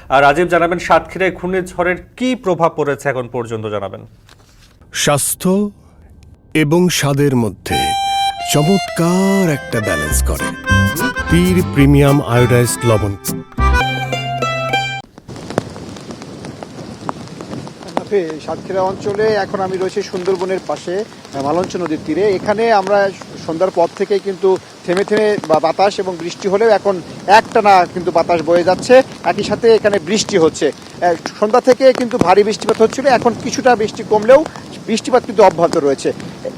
রাজীব, জানাবেন সাতক্ষীরায় ঘূর্ণিঝড়ের কি প্রভাব পড়েছে এখন পর্যন্ত জানাবেন। স্বাস্থ্য এবং স্বাদের মধ্যে চমৎকার একটা ব্যালেন্স করে পীর প্রিমিয়াম আয়োডাইজড লবণ। সাতক্ষীরা অঞ্চলে এখন আমি রয়েছি সুন্দরবনের পাশে মালঞ্চ নদীর তীরে। এখানে আমরা সন্ধ্যার পর থেকেই কিন্তু থেমে থেমে বাতাস এবং বৃষ্টি হলেও এখন একটানা কিন্তু বাতাস বয়ে যাচ্ছে, একই সাথে এখানে বৃষ্টি হচ্ছে। সন্ধ্যা থেকে কিন্তু ভারী বৃষ্টিপাত হচ্ছিল, এখন কিছুটা বৃষ্টি কমলেও বৃষ্টিপাত কিন্তু অব্যাহত রয়েছে।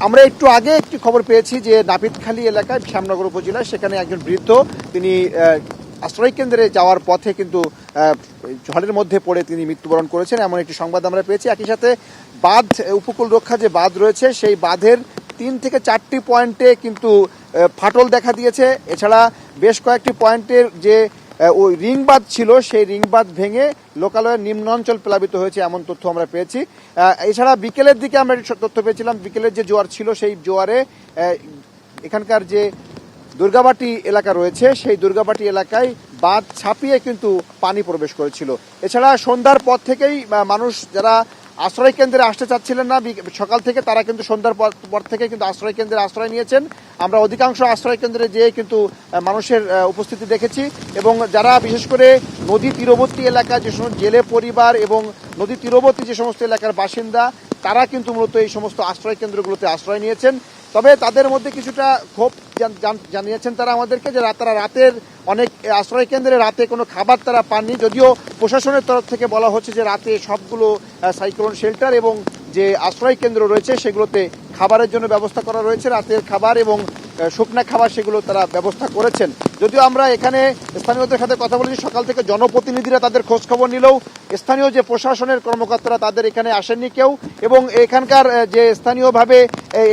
আমরা একটু আগে একটি খবর পেয়েছি যে নাপিতখালী এলাকায় শ্যামনগর উপজেলায় সেখানে একজন বৃদ্ধ তিনি আশ্রয় কেন্দ্রে যাওয়ার পথে কিন্তু ঝড়ের মধ্যে পড়ে তিনি মৃত্যুবরণ করেছেন, এমন একটি সংবাদ আমরা পেয়েছি। একই সাথে বাঁধ, উপকূল রক্ষা যে বাঁধ রয়েছে সেই বাঁধের 3 থেকে 4টি পয়েন্টে কিন্তু ফাটল দেখা দিয়েছে। এছাড়া বেশ কয়েকটি পয়েন্টের যে ওই রিং বাঁধ ছিল সেই রিং বাঁধ ভেঙে লোকালয়ের নিম্নাঞ্চল প্লাবিত হয়েছে, এমন তথ্য আমরা পেয়েছি। এছাড়া বিকেলের দিকে আমরা তথ্য পেয়েছিলাম, বিকেলের যে জোয়ার ছিল সেই জোয়ারে এখানকার যে দুর্গাবাটি এলাকা রয়েছে সেই দুর্গাবাটি এলাকায় বাঁধ ছাপিয়ে কিন্তু পানি প্রবেশ করেছিল। এছাড়া সন্ধ্যার পর থেকেই মানুষ যারা আশ্রয় কেন্দ্রে আসতে চাচ্ছিলেন না সকাল থেকে, তারা কিন্তু সন্ধ্যার পর থেকে কিন্তু আশ্রয় কেন্দ্রে আশ্রয় নিয়েছেন। আমরা অধিকাংশ আশ্রয় কেন্দ্রে যেয়ে কিন্তু মানুষের উপস্থিতি দেখেছি, এবং যারা বিশেষ করে নদী তীরবর্তী এলাকা যে সমস্ত জেলে পরিবার এবং নদী তীরবর্তী যে সমস্ত এলাকার বাসিন্দা তারা কিন্তু মূলত এই সমস্ত আশ্রয় কেন্দ্রগুলোতে আশ্রয় নিয়েছেন। তবে তাদের মধ্যে কিছুটা ক্ষোভ জানিয়েছেন তারা আমাদেরকে, যে তারা রাতের অনেক আশ্রয় কেন্দ্রে রাতে কোনো খাবার তারা পাননি, যদিও প্রশাসনের তরফ থেকে বলা হচ্ছে যে রাতে সবগুলো সাইক্লোন শেল্টার এবং যে আশ্রয় কেন্দ্র রয়েছে সেগুলোতে খাবারের জন্য ব্যবস্থা করা রয়েছে, রাতের খাবার এবং শুকনা খাবার সেগুলো তারা ব্যবস্থা করেছেন। যদিও আমরা এখানে স্থানীয়দের সাথে কথা বলেছি, সকাল থেকে জনপ্রতিনিধিরা তাদের খোঁজ খবর নিলেও স্থানীয় যে প্রশাসনের কর্মকর্তারা তাদের এখানে আসেননি কেউ, এবং এখানকার যে স্থানীয়ভাবে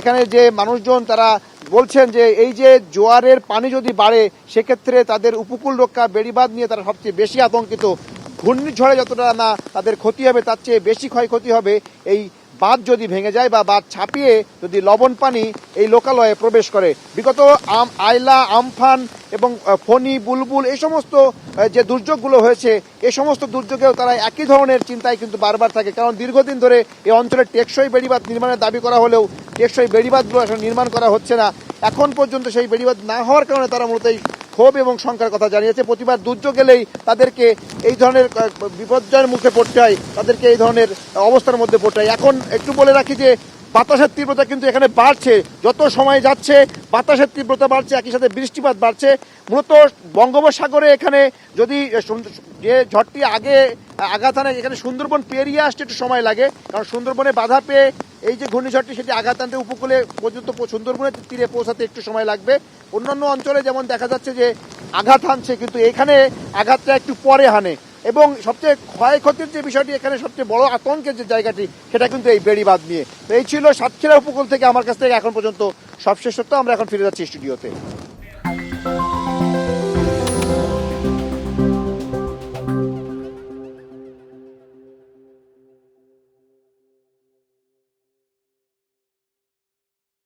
এখানে যে মানুষজন তারা বলছেন যে এই যে জোয়ারের পানি যদি বাড়ে সেক্ষেত্রে তাদের উপকূল রক্ষা বেড়িবাঁধ নিয়ে তারা সবচেয়ে বেশি আতঙ্কিত। ঘূর্ণিঝড়ে যতটা না তাদের ক্ষতি হবে তার চেয়ে বেশি ক্ষয়ক্ষতি হবে এই বাঁধ যদি ভেঙে যায় বা বাঁধ ছাপিয়ে যদি লবণ পানি এই লোকালয়ে প্রবেশ করে। বিগত আয়লা, আমফান এবং ফণী, বুলবুল এই সমস্ত যে দুর্যোগগুলো হয়েছে এই সমস্ত দুর্যোগেও তারা একই ধরনের চিন্তায় কিন্তু বারবার থাকে, কারণ দীর্ঘদিন ধরে এই অঞ্চলে টেকসই বেড়িবাঁধ নির্মাণের দাবি করা হলেও টেকসই বেড়িবাঁধগুলো এখন নির্মাণ করা হচ্ছে না। এখন পর্যন্ত সেই বেড়িবাঁধ না হওয়ার কারণে তারা মূলত এই ক্ষোভ এবং শঙ্কার কথা জানিয়েছে। প্রতিবার দুর্যোগ এলেই তাদেরকে এই ধরনের বিপর্যয়ের মুখে পড়তে হয়, তাদেরকে এই ধরনের অবস্থার মধ্যে পড়তে হয়। এখন একটু বলে রাখি যে বাতাসের তীব্রতা কিন্তু এখানে বাড়ছে, যত সময় যাচ্ছে বাতাসের তীব্রতা বাড়ছে, একই সাথে বৃষ্টিপাত বাড়ছে। মূলত বঙ্গোপসাগরে এখানে যদি যে ঝড়টি আগে আঘাত আনে, এখানে সুন্দরবন পেরিয়ে আসতে একটু সময় লাগে, কারণ সুন্দরবনে বাধা পেয়ে এই যে ঘূর্ণিঝড়টি সেটি আঘাত আনতে উপকূলে পর্যন্ত সুন্দরবনের তীরে পৌঁছাতে একটু সময় লাগবে। অন্যান্য অঞ্চলে যেমন দেখা যাচ্ছে যে আঘাত হানছে, কিন্তু এখানে আঘাতটা একটু পরে হানে, এবং সবচেয়ে ক্ষয়ক্ষতির যে বিষয়টি এখানে সবচেয়ে বড় আতঙ্কের যে জায়গাটি সেটা কিন্তু এই বেড়িবাঁধ নিয়ে। তো এই ছিল সাতক্ষীরা উপকূল থেকে আমার কাছ থেকে এখন পর্যন্ত সবশেষ তথ্য। আমরা এখন ফিরে যাচ্ছি স্টুডিওতে।